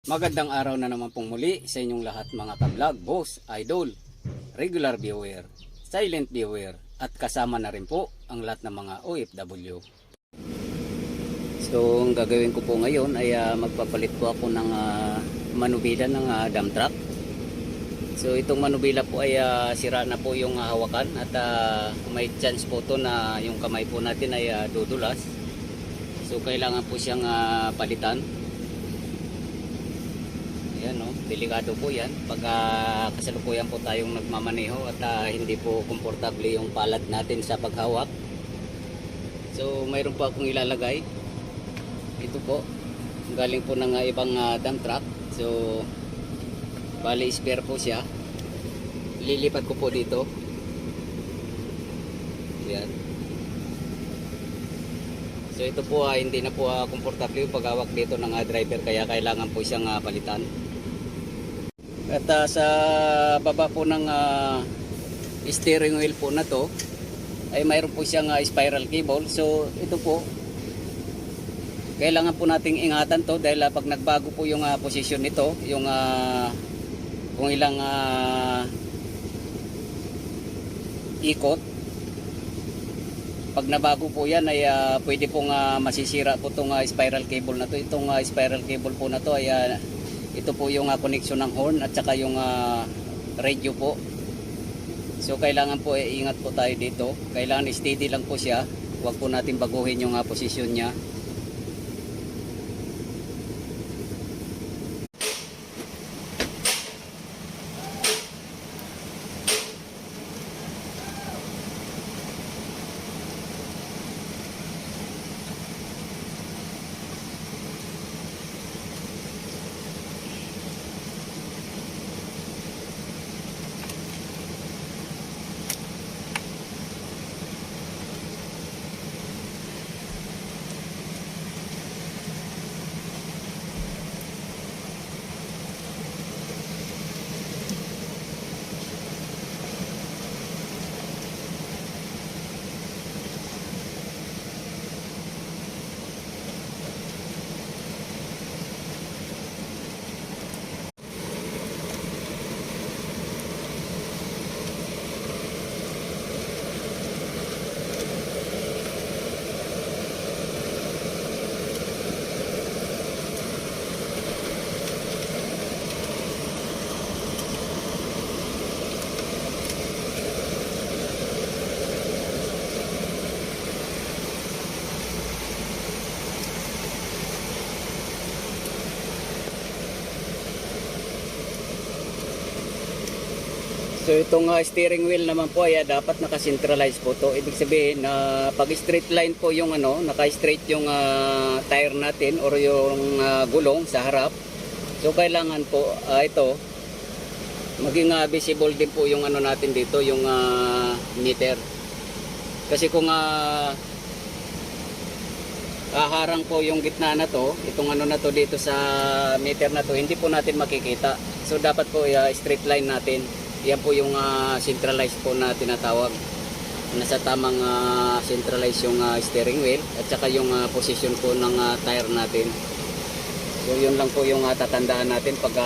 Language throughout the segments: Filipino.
Magandang araw na naman pong muli sa inyong lahat mga ka-vlog, boss, idol, regular viewer, silent viewer at kasama na rin po ang lahat ng mga OFW. So ang gagawin ko po ngayon ay magpapalit po ako ng manubila ng dump truck. So itong manubila po ay sira na po yung hawakan at may chance po to na yung kamay po natin ay dudulas. So kailangan po siyang palitan. Ayan, no? Delikado po yan pag kasalukuyan po tayong nagmamaneho at hindi po komportable yung palad natin sa paghawak. So mayroon po akong ilalagay. Ito po, galing po ng ibang dump truck. So bali spare po siya. Lilipat ko po dito. Ayan. So ito po hindi na po komportable yung paghawak dito ng driver, kaya kailangan po siyang palitan. At sa baba po ng steering wheel po na to ay mayroon po siyang spiral cable. So ito po kailangan po nating ingatan to dahil pag nagbago po yung posisyon nito, yung kung ilang ikot, pag nabago po yan ay pwede pong masisira po itong spiral cable na to. Itong spiral cable po na to ay ito po yung connection ng horn at saka yung radio po. So kailangan po ingat po tayo dito. Kailangan steady lang po siya. Huwag po natin baguhin yung posisyon niya. So itong steering wheel naman po ay dapat naka-centralize po to. Ibig sabihin na pag straight line po yung naka-straight yung tire natin or yung gulong sa harap. So kailangan po ito maging visible din po yung natin dito, yung meter. Kasi kung haharang po yung gitna na to, itong na to dito sa meter na to, hindi po natin makikita. So dapat po straight line natin. Yan po yung centralized po na tinatawag. Nasa tamang centralized yung steering wheel at saka yung position po ng tire natin. So yun lang po yung tatandaan natin pag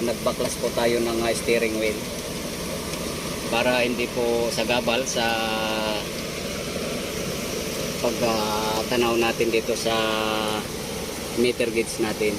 nagbaklas po tayo ng steering wheel. Para hindi po sagabal sa pagtanaw natin dito sa meter gauge natin.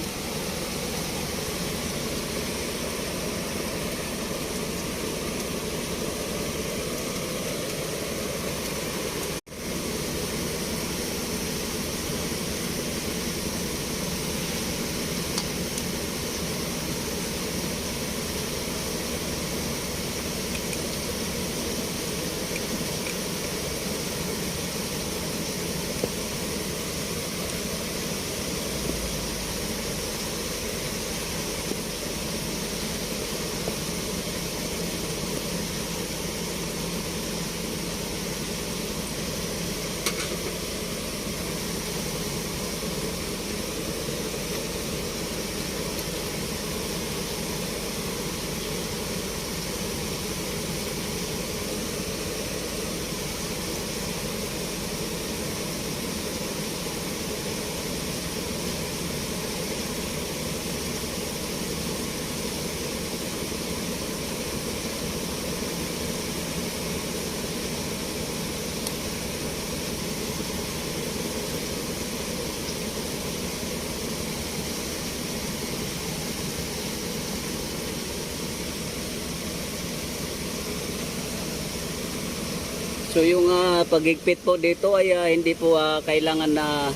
So yung paghigpit po dito ay hindi po kailangan na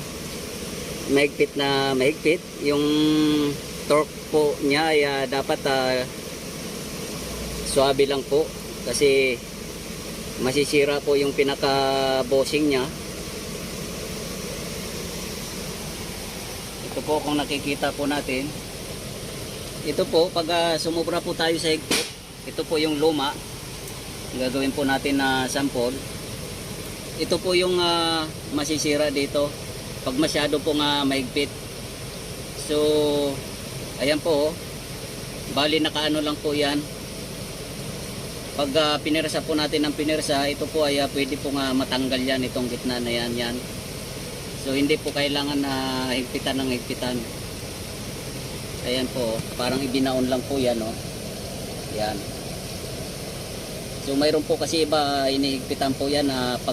mahigpit. Yung torque po niya ay dapat suabe lang po kasi masisira po yung pinaka bossing niya. Ito po kung nakikita po natin. Ito po pag sumubra po tayo sa higpit, ito po yung luma. Gagawin po natin na sample. Ito po yung masisira dito pag masyado po mahigpit. So ayan po, bali nakaano lang po yan. Pag pinirsa po natin ng pinirsa, ito po ay pwede po matanggal yan, itong gitna na yan. So hindi po kailangan na higpitan ng higpitan. Ayan po, parang ibinaon lang po yan, oh. Yan. So mayroon po kasi iba inihigpitan po yan pag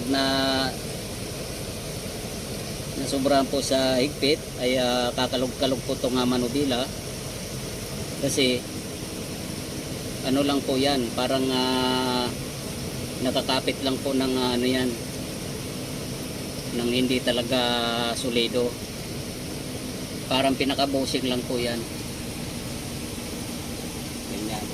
nasobrahan po sa higpit ay kakalog-kalog po itong manubila. Kasi ano lang po yan, parang nakakapit lang po ng ano yan, ng hindi talaga solido. Parang pinakabosing lang po yan. Ganyan.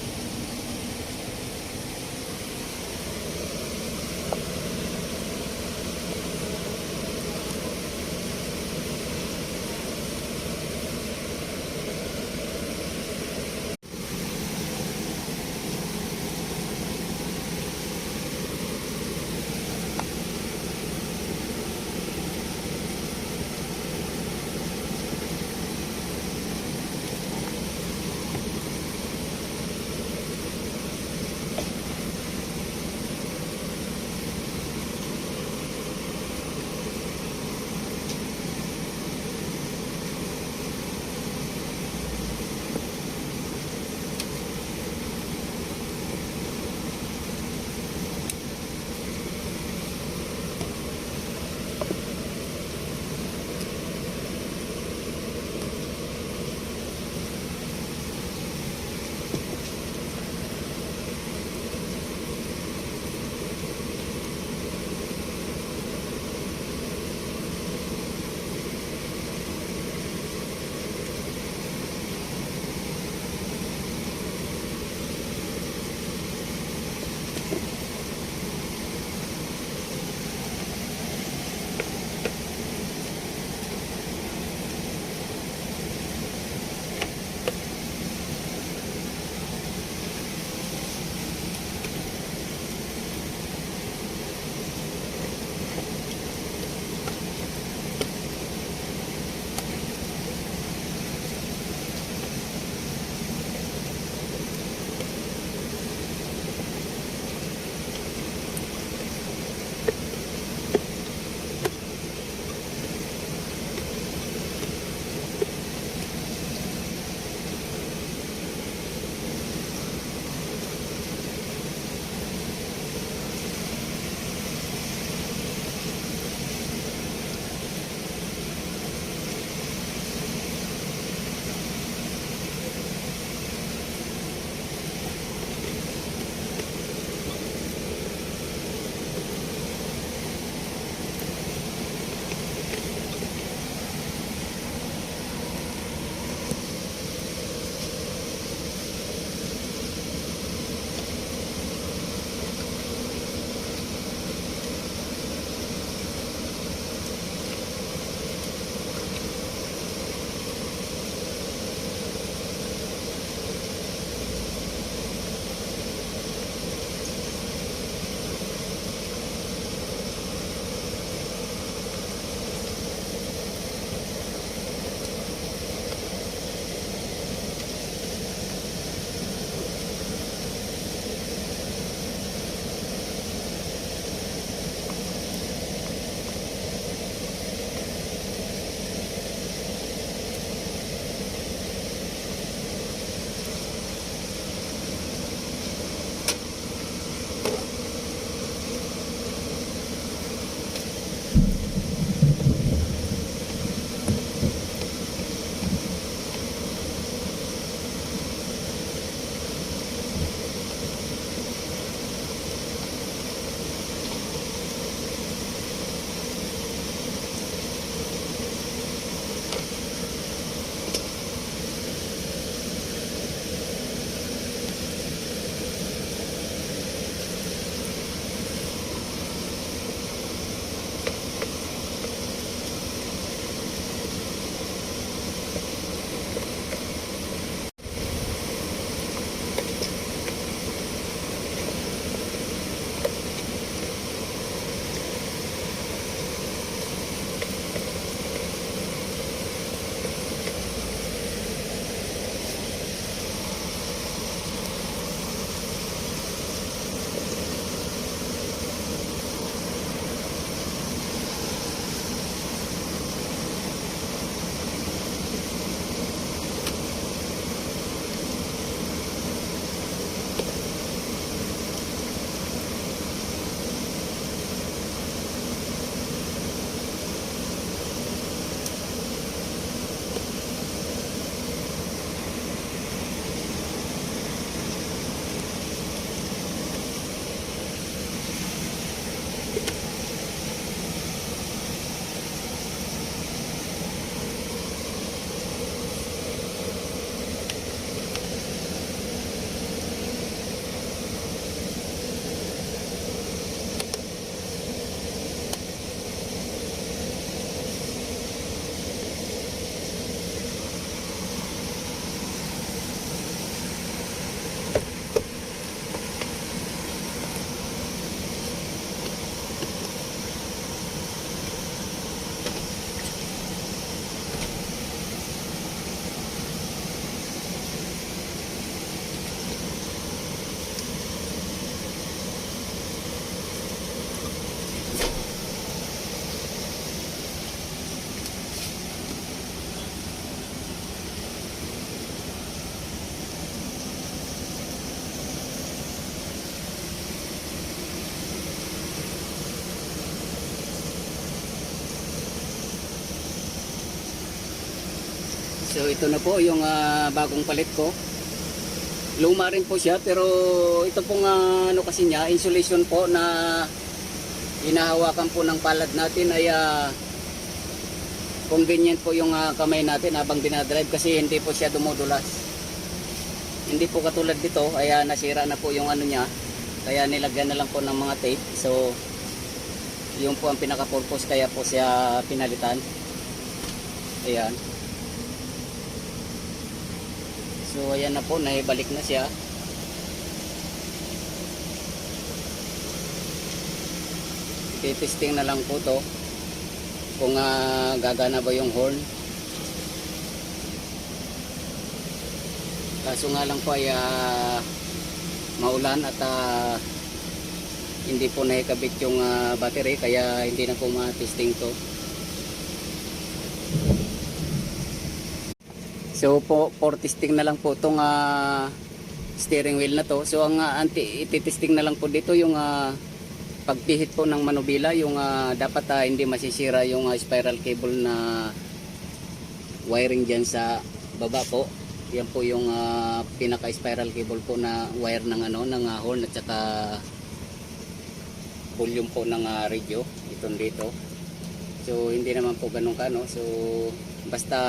So ito na po yung bagong palit ko. Luma rin po siya, pero ito pong ano kasi niya, insulation po na hinahawakan po ng palad natin ay convenient po yung kamay natin habang dinadrive kasi hindi po siya dumudulas. Hindi po katulad dito, ay nasira na po yung ano niya, kaya nilagyan na lang po ng mga tape. So yun po ang pinaka-purpose, kaya po siya pinalitan. Ayan. So ayan na po, naibalik na siya. Titesting na lang po to kung gagana ba yung horn. Kaso nga lang po ay maulan at hindi po naikabit yung battery, kaya hindi na po ma-testing to. So po, for testing na lang po itong steering wheel na to. So ang ititesting na lang po dito yung pagpihit po ng manubila, yung dapat hindi masisira yung spiral cable na wiring dyan sa baba po. Yan po yung pinaka spiral cable po na wire ng ng horn at saka volume po ng radio itong dito. So hindi naman po ganun kano. So basta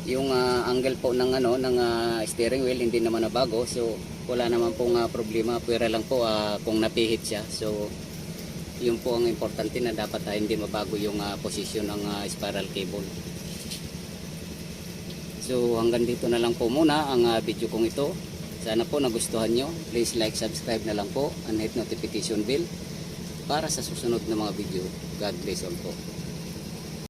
yung angle po ng ng steering wheel hindi naman na bago, so wala naman pong problema, pwera lang po kung napihit siya. So yun po ang importante, na dapat hindi mabago yung posisyon ng spiral cable. So hanggang dito na lang po muna ang video kong ito. Sana po nagustuhan nyo. Please like, subscribe na lang po and hit notification bell para sa susunod na mga video. God bless all po.